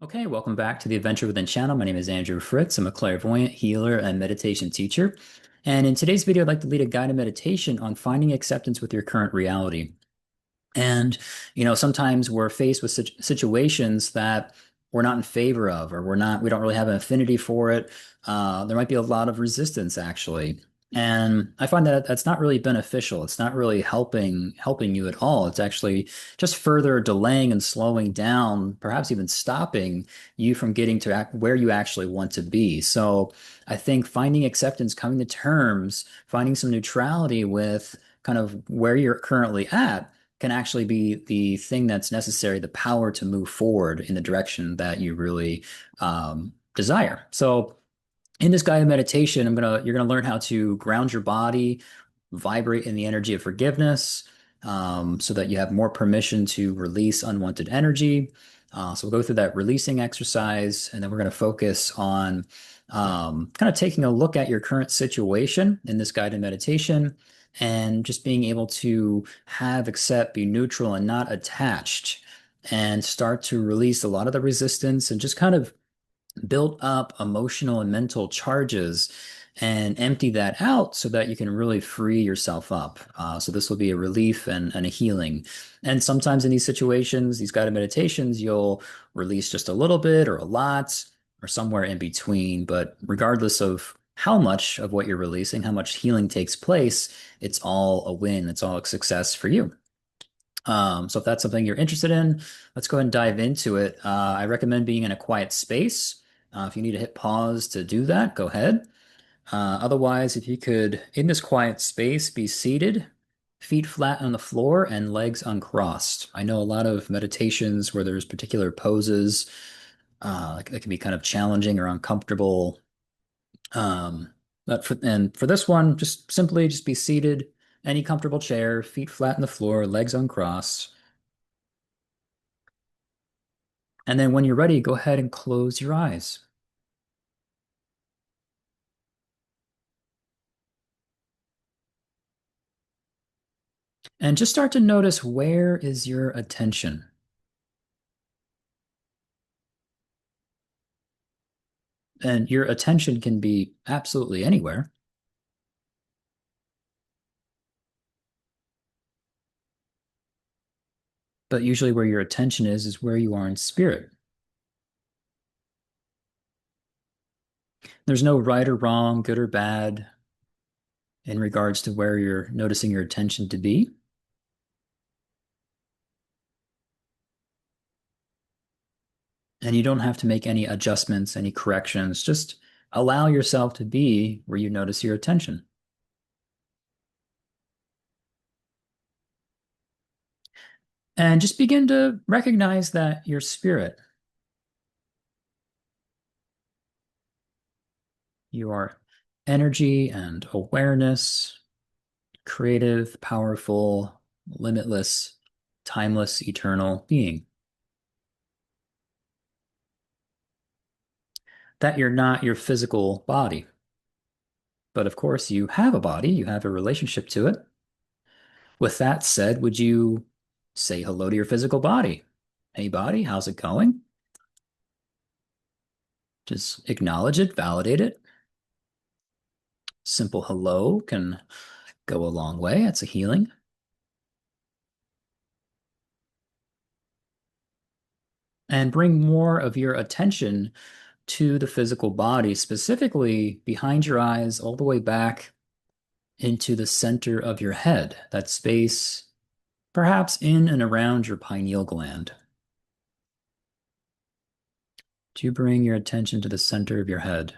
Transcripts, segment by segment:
Okay, welcome back to the Adventure Within channel. My name is Andrew Fritz. I'm a clairvoyant, healer, and meditation teacher. And in today's video, I'd like to lead a guided meditation on finding acceptance with your current reality. And, sometimes we're faced with situations that we're not in favor of, or we don't really have an affinity for it. There might be a lot of resistance, actually. And I find that that's not really beneficial. It's not really helping you at all. It's actually just further delaying and slowing down, perhaps even stopping you from getting to where you actually want to be. So I think finding acceptance, coming to terms, finding some neutrality with kind of where you're currently at can actually be the thing that's necessary, the power to move forward in the direction that you really desire. So in this guided meditation, you're gonna learn how to ground your body, vibrate in the energy of forgiveness, so that you have more permission to release unwanted energy. So we'll go through that releasing exercise, and then we're going to focus on kind of taking a look at your current situation in this guided meditation, and just being able to accept, be neutral, and not attached, and start to release a lot of the resistance and just kind of build up emotional and mental charges and empty that out so that you can really free yourself up. So this will be a relief and a healing. And sometimes in these situations, these guided meditations, you'll release just a little bit or a lot or somewhere in between. But regardless of how much of what you're releasing, how much healing takes place, it's all a win. It's all a success for you. So if that's something you're interested in, let's go ahead and dive into it. I recommend being in a quiet space. If you need to hit pause to do that, go ahead. Otherwise, if you could, in this quiet space, be seated, feet flat on the floor and legs uncrossed. I know a lot of meditations where there's particular poses that can be kind of challenging or uncomfortable. Um, and for this one, just be seated, any comfortable chair, feet flat on the floor, legs uncrossed. And then when you're ready, go ahead and close your eyes. And just start to notice, where is your attention? And your attention can be absolutely anywhere, but usually where your attention is where you are in spirit. There's no right or wrong, good or bad in regards to where you're noticing your attention to be. And you don't have to make any adjustments, any corrections. Just allow yourself to be where you notice your attention. And just begin to recognize that your spirit, your energy and awareness, creative, powerful, limitless, timeless, eternal being. That you're not your physical body. But of course, you have a body, you have a relationship to it. With that said, would you say hello to your physical body? Hey, body, how's it going? Just acknowledge it, validate it. Simple hello can go a long way. It's a healing. And bring more of your attention to the physical body, specifically behind your eyes, all the way back into the center of your head, that space, perhaps in and around your pineal gland. Do you bring your attention to the center of your head?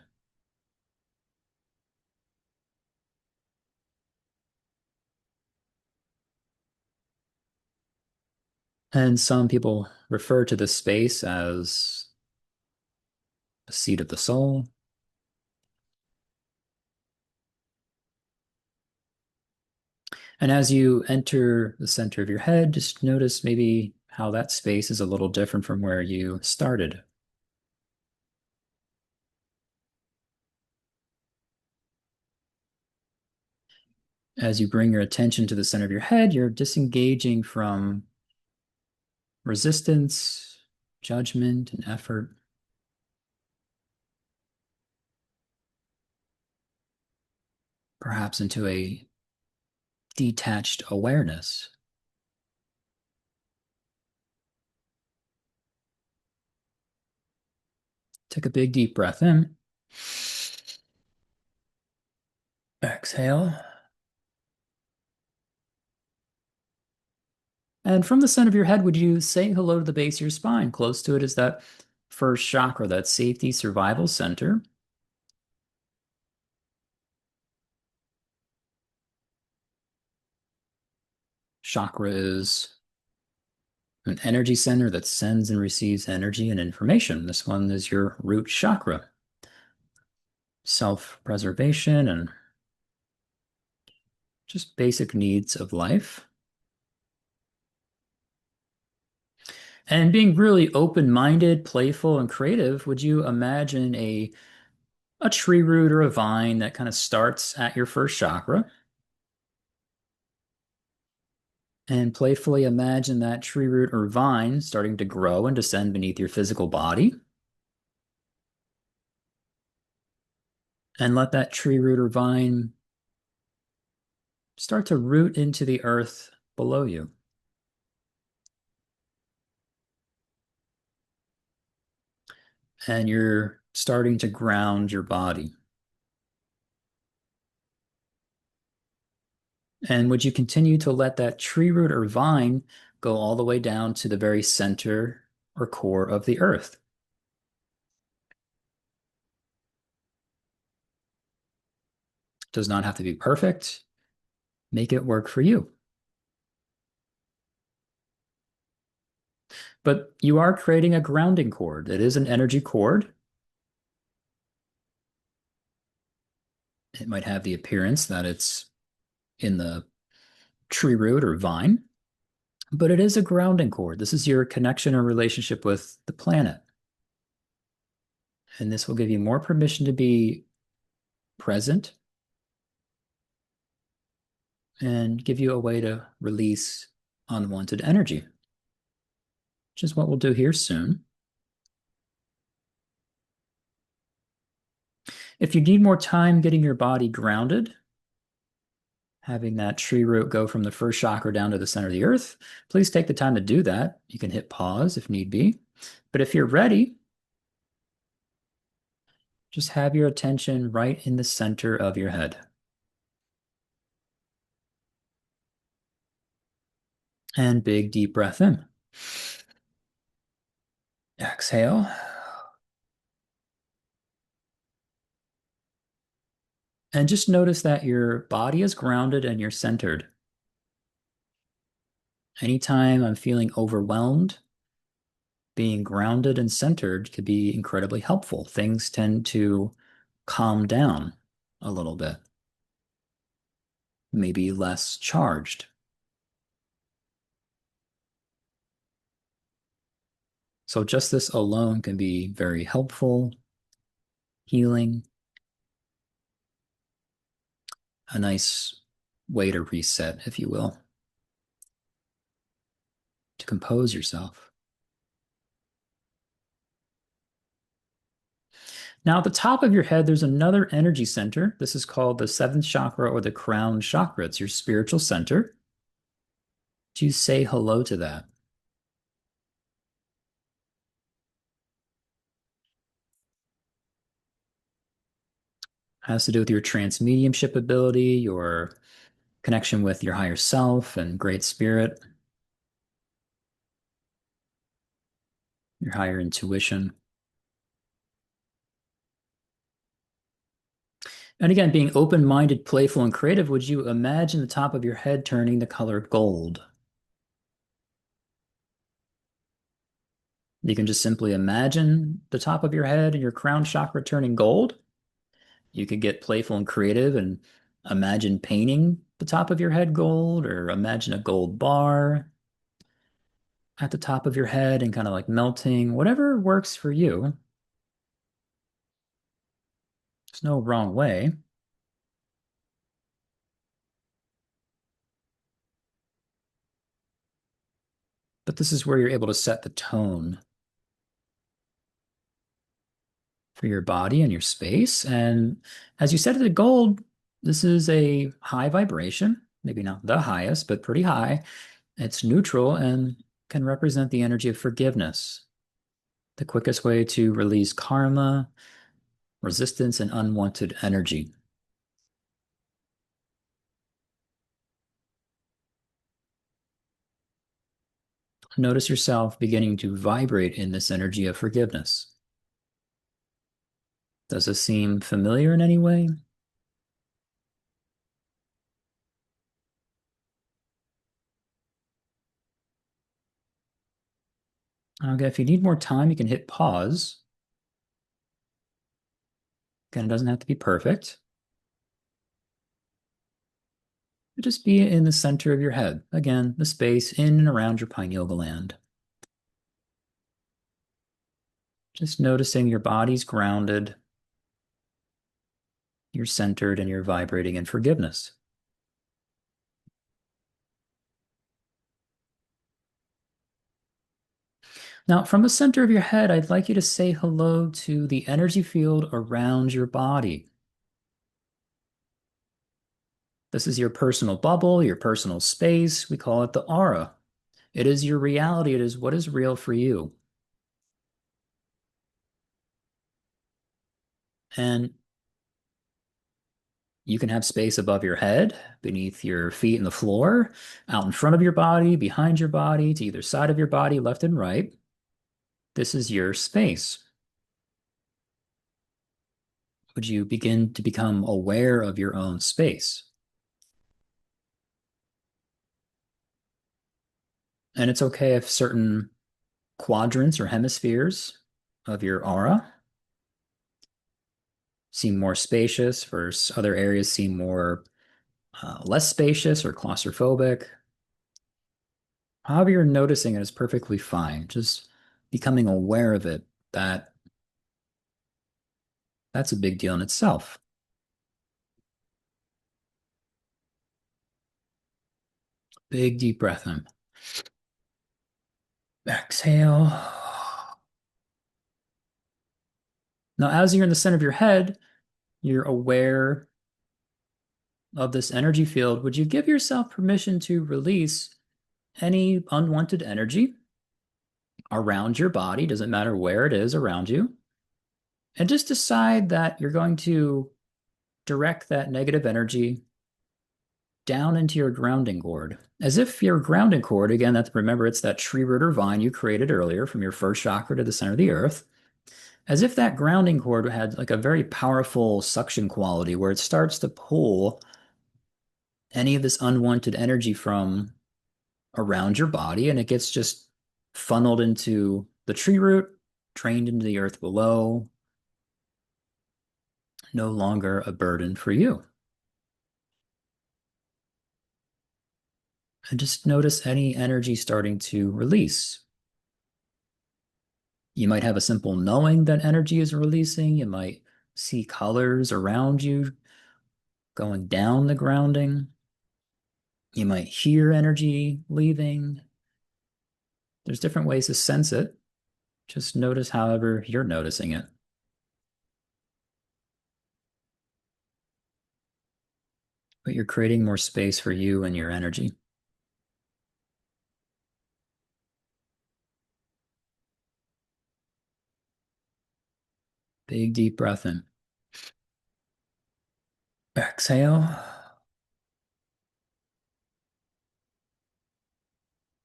And some people refer to this space as the seat of the soul. And as you enter the center of your head, just notice maybe how that space is a little different from where you started. As you bring your attention to the center of your head, you're disengaging from resistance, judgment and effort, perhaps into a detached awareness. Take a big deep breath in. Exhale. And from the center of your head, would you say hello to the base of your spine? Close to it is that first chakra, that safety survival center. Chakra is an energy center that sends and receives energy and information. This one is your root chakra, self-preservation and just basic needs of life. And being really open-minded, playful, and creative, would you imagine a tree root or a vine that kind of starts at your first chakra? And playfully imagine that tree root or vine starting to grow and descend beneath your physical body. And let that tree root or vine start to root into the earth below you. And you're starting to ground your body. And would you continue to let that tree root or vine go all the way down to the very center or core of the earth? Does not have to be perfect. Make it work for you. But you are creating a grounding cord. It is an energy cord. It might have the appearance that it's in the tree root or vine, but it is a grounding cord. This is your connection or relationship with the planet. And this will give you more permission to be present and give you a way to release unwanted energy, which is what we'll do here soon. If you need more time getting your body grounded, having that tree root go from the first chakra down to the center of the earth, please take the time to do that. You can hit pause if need be. But if you're ready, just have your attention right in the center of your head. And big deep breath in. Exhale. And just notice that your body is grounded and you're centered. Anytime I'm feeling overwhelmed, being grounded and centered could be incredibly helpful. Things tend to calm down a little bit, maybe less charged. So just this alone can be very helpful, healing, a nice way to reset, if you will, to compose yourself. Now, at the top of your head, there's another energy center. This is called the seventh chakra or the crown chakra. It's your spiritual center. Do you say hello to that? Has to do with your trance mediumship ability, your connection with your higher self and great spirit, your higher intuition. And again, being open-minded, playful, and creative, would you imagine the top of your head turning the color gold? You can just simply imagine the top of your head and your crown chakra turning gold. You could get playful and creative and imagine painting the top of your head gold, or imagine a gold bar at the top of your head and kind of like melting, whatever works for you. There's no wrong way. But this is where you're able to set the tone for your body and your space. And as you said, the gold, this is a high vibration, maybe not the highest, but pretty high. It's neutral and can represent the energy of forgiveness, the quickest way to release karma, resistance, and unwanted energy. Notice yourself beginning to vibrate in this energy of forgiveness. Does this seem familiar in any way? Okay, if you need more time, you can hit pause. Again, it doesn't have to be perfect. Just be in the center of your head. Again, the space in and around your pineal gland. Just noticing your body's grounded, you're centered, and you're vibrating in forgiveness. Now, from the center of your head, I'd like you to say hello to the energy field around your body. This is your personal bubble, your personal space. We call it the aura. It is your reality. It is what is real for you. And you can have space above your head, beneath your feet and the floor, out in front of your body, behind your body, to either side of your body, left and right. This is your space. Would you begin to become aware of your own space? And it's okay if certain quadrants or hemispheres of your aura seem more spacious versus other areas seem more less spacious or claustrophobic. However you're noticing it is perfectly fine. Just becoming aware of it, that's a big deal in itself. Big deep breath in. Exhale. Now, as you're in the center of your head, you're aware of this energy field. Would you give yourself permission to release any unwanted energy around your body? Doesn't matter where it is around you. And just decide that you're going to direct that negative energy down into your grounding cord. As if your grounding cord, again, that's remember, it's that tree root or vine you created earlier from your first chakra to the center of the earth. As if that grounding cord had like a very powerful suction quality where it starts to pull any of this unwanted energy from around your body and it gets just funneled into the tree root, trained into the earth below, no longer a burden for you. And just notice any energy starting to release. You might have a simple knowing that energy is releasing. You might see colors around you going down the grounding. You might hear energy leaving. There's different ways to sense it. Just notice however you're noticing it. But you're creating more space for you and your energy. Big deep breath in. Exhale.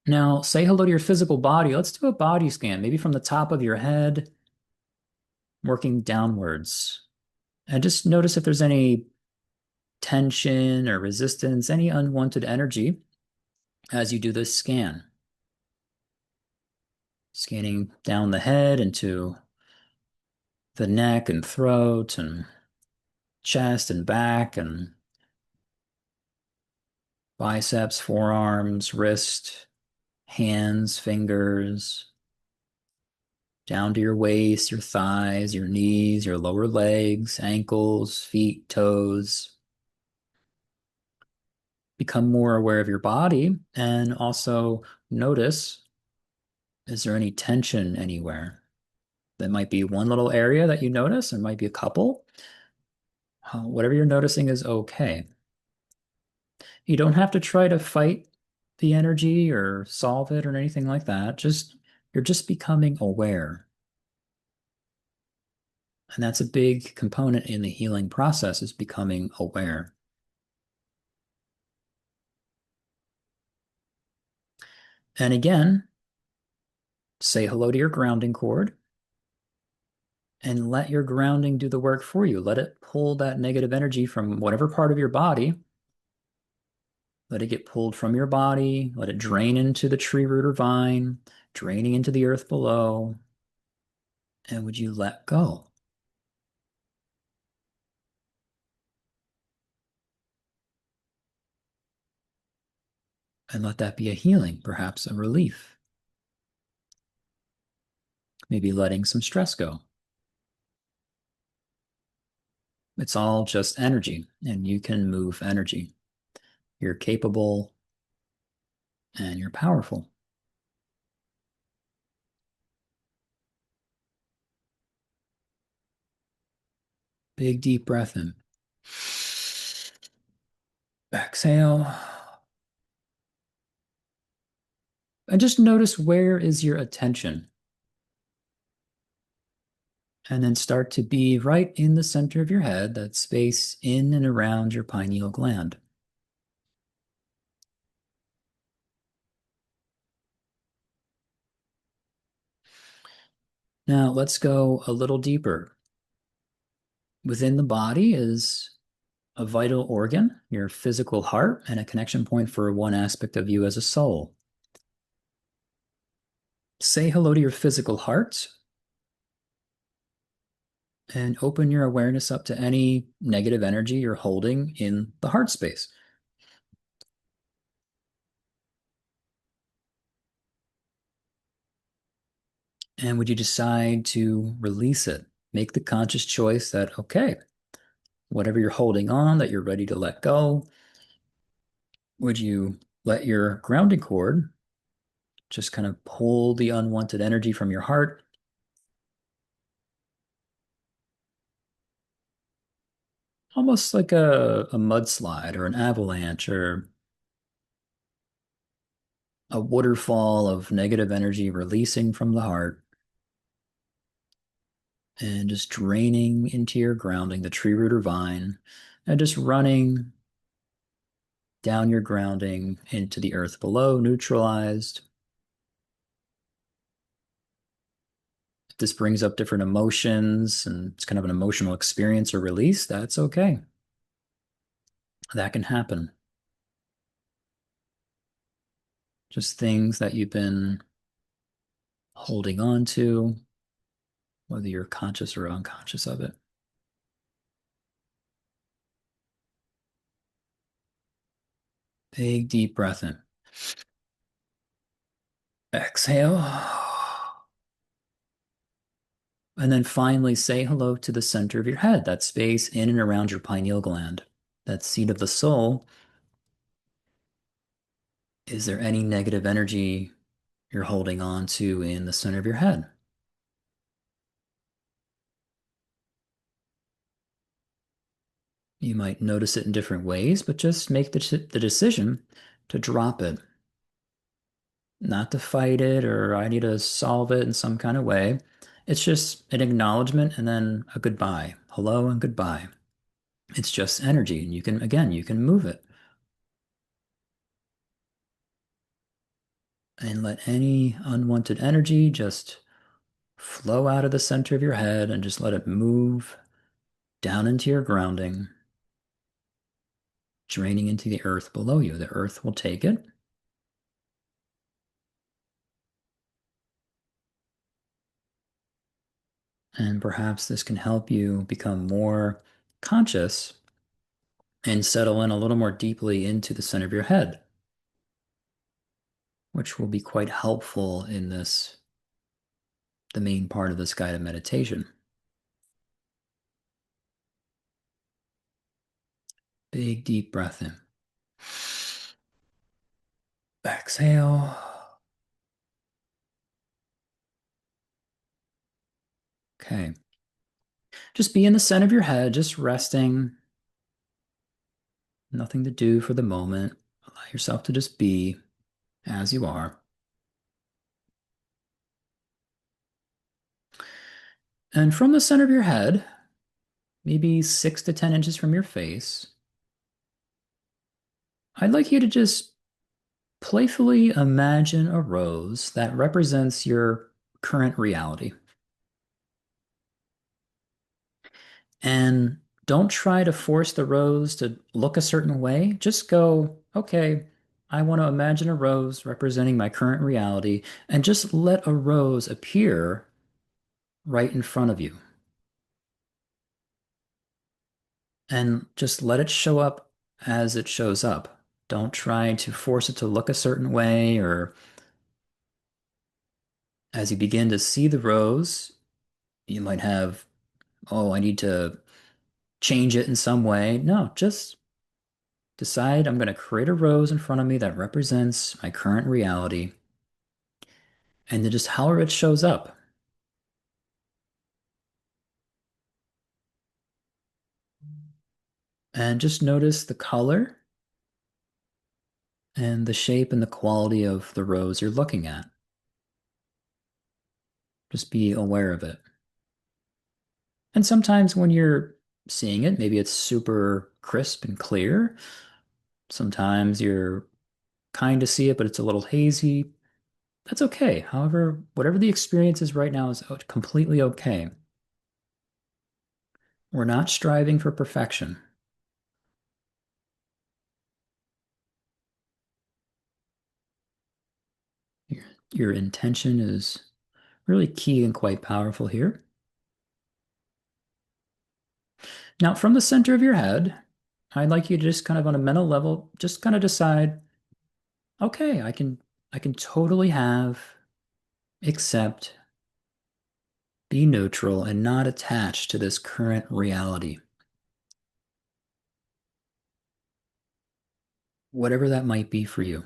Now say hello to your physical body. Let's do a body scan, maybe from the top of your head, working downwards. And just notice if there's any tension or resistance, any unwanted energy as you do this scan. Scanning down the head into the neck and throat and chest and back and biceps, forearms, wrist, hands, fingers, down to your waist, your thighs, your knees, your lower legs, ankles, feet, toes. Become more aware of your body and also notice, is there any tension anywhere That might be one little area that you notice, or might be a couple. Whatever you're noticing is okay. You don't have to try to fight the energy or solve it or anything like that. Just you're just becoming aware. And that's a big component in the healing process is becoming aware. And again, say hello to your grounding cord and let your grounding do the work for you. Let it pull that negative energy from whatever part of your body. Let it get pulled from your body. Let it drain into the tree root or vine, draining into the earth below. And would you let go? And let that be a healing, perhaps a relief. Maybe letting some stress go. It's all just energy, and you can move energy. You're capable and you're powerful. Big, deep breath in. Exhale. And just notice where is your attention. And then start to be right in the center of your head, that space in and around your pineal gland. Now let's go a little deeper. Within the body is a vital organ, your physical heart, and a connection point for one aspect of you as a soul. Say hello to your physical heart and open your awareness up to any negative energy you're holding in the heart space. And would you decide to release it? Make the conscious choice that, okay, whatever you're holding on, that you're ready to let go. Would you let your grounding cord just kind of pull the unwanted energy from your heart? Almost like a mudslide or an avalanche or a waterfall of negative energy releasing from the heart and just draining into your grounding, the tree root or vine, and just running down your grounding into the earth below, neutralized. If this brings up different emotions and it's kind of an emotional experience or release, that's okay. That can happen. Just things that you've been holding on to, whether you're conscious or unconscious of it. Big, deep breath in. Exhale. And then finally say hello to the center of your head, that space in and around your pineal gland, that seat of the soul. Is there any negative energy you're holding on to in the center of your head? You might notice it in different ways, but just make the decision to drop it, not to fight it or I need to solve it in some kind of way. It's just an acknowledgement and then a goodbye. Hello and goodbye. It's just energy, and you can, again, you can move it and let any unwanted energy just flow out of the center of your head and just let it move down into your grounding, draining into the earth below you. The earth will take it. And perhaps this can help you become more conscious and settle in a little more deeply into the center of your head, which will be quite helpful in this, the main part of this guided meditation. Big, deep breath in. Exhale. Okay. Just be in the center of your head, just resting, nothing to do for the moment. Allow yourself to just be as you are. And from the center of your head, maybe 6 to 10 inches from your face, I'd like you to just playfully imagine a rose that represents your current reality. And don't try to force the rose to look a certain way. Just go, okay, I want to imagine a rose representing my current reality, and just let a rose appear right in front of you. And just let it show up as it shows up. Don't try to force it to look a certain way, or as you begin to see the rose, you might have, oh, I need to change it in some way. No, just decide I'm going to create a rose in front of me that represents my current reality, and then just however it shows up. And just notice the color and the shape and the quality of the rose you're looking at. Just be aware of it. And sometimes when you're seeing it, maybe it's super crisp and clear. Sometimes you're kind of see it, but it's a little hazy. That's okay. However, whatever the experience is right now is completely okay. We're not striving for perfection. Your, your intention is really key and quite powerful here. Now, from the center of your head, I'd like you to just kind of on a mental level, just kind of decide, okay, I can totally have, accept, be neutral, and not attached to this current reality, whatever that might be for you.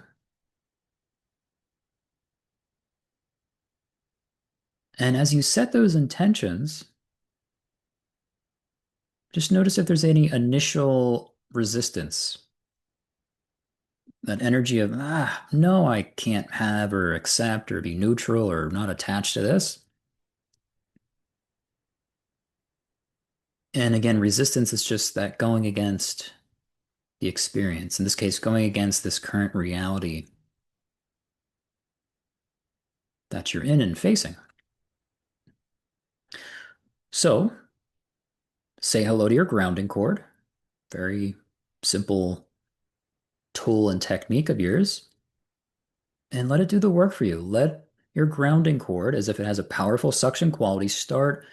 And as you set those intentions, just notice if there's any initial resistance, that energy of, no, I can't have or accept or be neutral or not attached to this. And again, resistance is just that going against the experience. In this case, going against this current reality that you're in and facing. So say hello to your grounding cord. Very simple tool and technique of yours. And let it do the work for you. Let your grounding cord, as if it has a powerful suction quality, start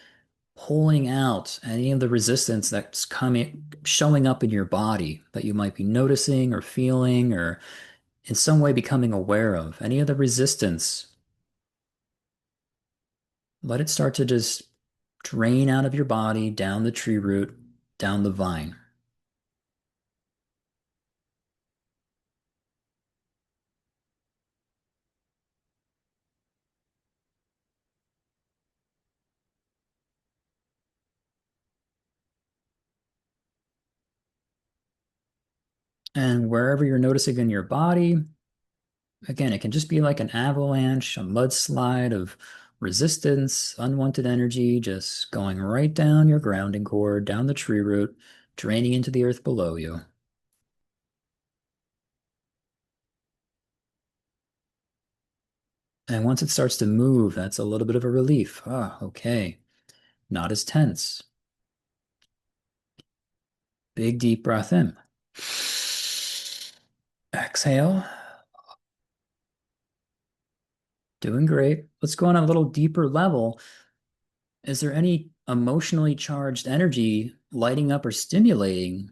pulling out any of the resistance that's coming, showing up in your body that you might be noticing or feeling or in some way becoming aware of. Any of the resistance, let it start to just drain out of your body, down the tree root, down the vine. And wherever you're noticing in your body, again, it can just be like an avalanche, a mudslide of resistance, unwanted energy, just going right down your grounding cord, down the tree root, draining into the earth below you. And once it starts to move, that's a little bit of a relief. Ah, okay. Not as tense. Big deep breath in. Exhale. Doing great. Let's go on a little deeper level. Is there any emotionally charged energy lighting up or stimulating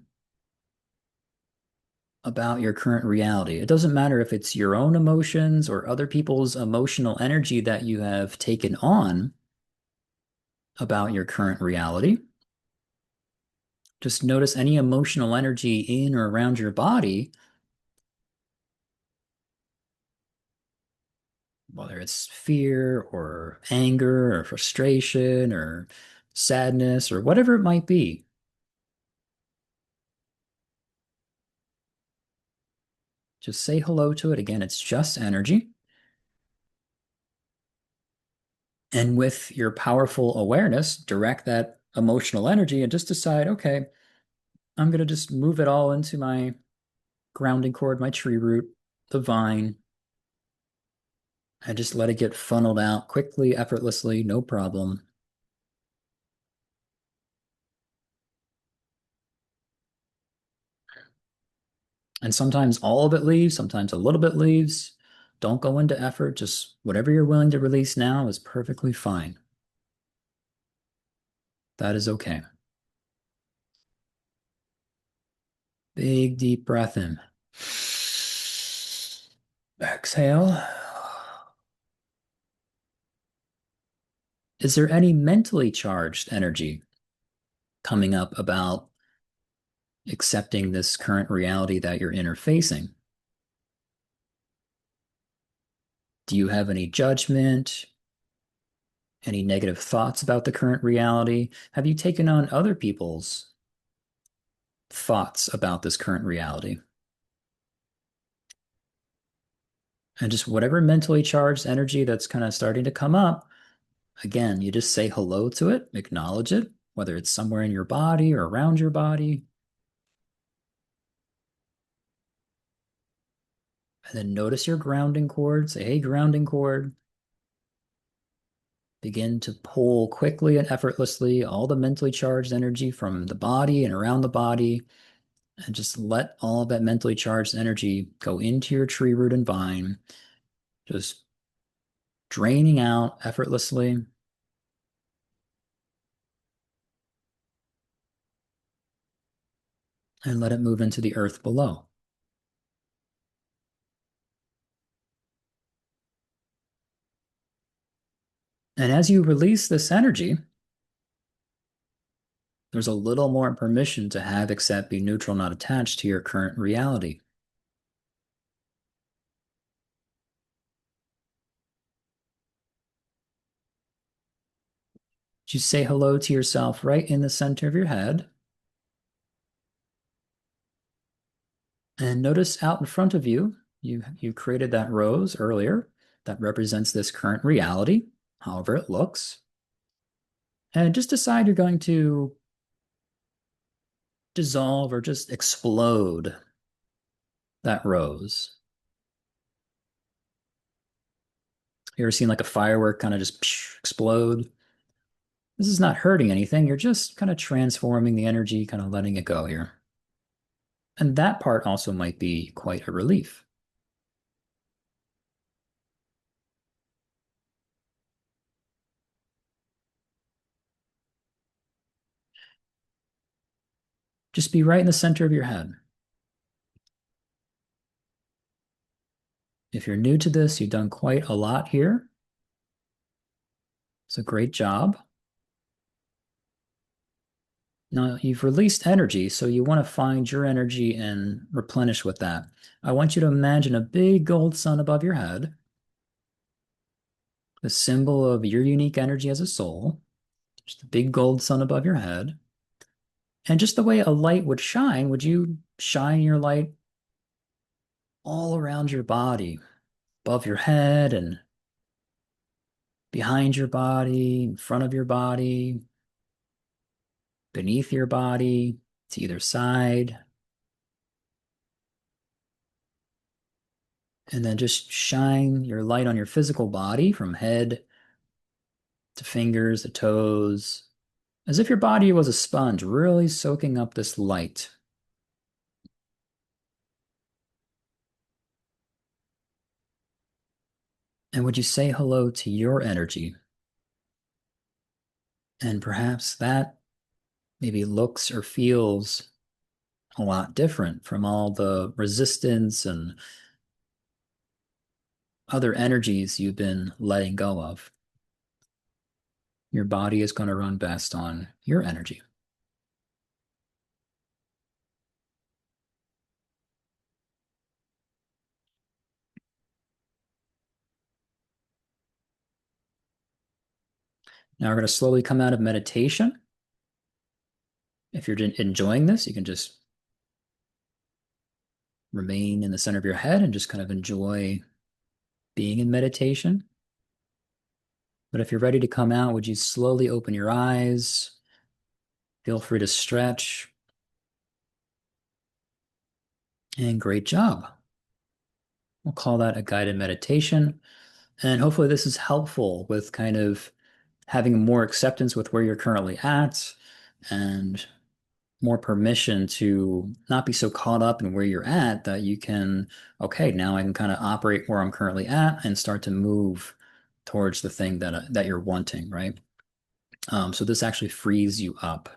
about your current reality? It doesn't matter if it's your own emotions or other people's emotional energy that you have taken on about your current reality. Just notice any emotional energy in or around your body whether it's fear or anger or frustration or sadness or whatever it might be. Just say hello to it. Again, it's just energy. And with your powerful awareness, direct that emotional energy and just decide, okay, I'm going to just move it all into my grounding cord, my tree root, the vine, and just let it get funneled out quickly, effortlessly, no problem. And sometimes all of it leaves, sometimes a little bit leaves. Don't go into effort. Just whatever you're willing to release now is perfectly fine. That is okay. Big, deep breath in. Exhale. Is there any mentally charged energy coming up about accepting this current reality that you're interfacing? Do you have any judgment, any negative thoughts about the current reality? Have you taken on other people's thoughts about this current reality? And just whatever mentally charged energy that's kind of starting to come up, again, you just say hello to it, acknowledge it, whether it's somewhere in your body or around your body. And then notice your grounding cord. Say, hey, grounding cord. Begin to pull quickly and effortlessly all the mentally charged energy from the body and around the body. And just let all of that mentally charged energy go into your tree root and vine, just draining out effortlessly. And let it move into the earth below. And as you release this energy, there's a little more permission to have, accept, be neutral, not attached to your current reality. You say hello to yourself right in the center of your head. And notice out in front of you, you created that rose earlier that represents this current reality, however it looks. And just decide you're going to dissolve or just explode that rose. You ever seen like a firework kind of just explode? This is not hurting anything. You're just kind of transforming the energy, kind of letting it go here. And that part also might be quite a relief. Just be right in the center of your head. If you're new to this, you've done quite a lot here. It's a great job. Now you've released energy, so you want to find your energy and replenish with that. I want you to imagine a big gold sun above your head, the symbol of your unique energy as a soul, just a big gold sun above your head. And just the way a light would shine, would you shine your light all around your body, above your head and behind your body, in front of your body, beneath your body, to either side. And then just shine your light on your physical body from head to fingers to toes, as if your body was a sponge, really soaking up this light. And would you say hello to your energy? And perhaps that maybe looks or feels a lot different from all the resistance and other energies you've been letting go of. Your body is going to run best on your energy. Now we're going to slowly come out of meditation. If you're enjoying this, you can just remain in the center of your head and just kind of enjoy being in meditation. But if you're ready to come out, would you slowly open your eyes? Feel free to stretch. And great job. We'll call that a guided meditation. And hopefully this is helpful with kind of having more acceptance with where you're currently at and more permission to not be so caught up in where you're at that you can, okay, now I can kind of operate where I'm currently at and start to move towards the thing that you're wanting, right? So this actually frees you up,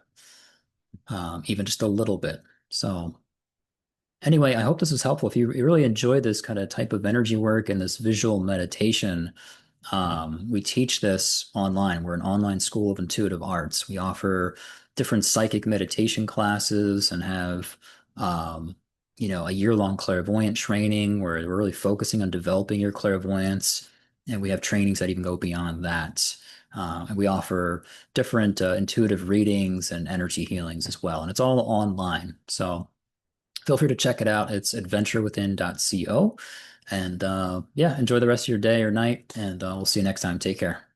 even just a little bit. So anyway, I hope this is helpful. If you really enjoy this kind of type of energy work and this visual meditation, we teach this online. We're an online school of intuitive arts. We offer different psychic meditation classes and have, um, a year-long clairvoyant training where we're really focusing on developing your clairvoyance. And we have trainings that even go beyond that. And we offer different intuitive readings and energy healings as well. And it's all online. So feel free to check it out. It's adventurewithin.co. And yeah, enjoy the rest of your day or night, and we'll see you next time. Take care.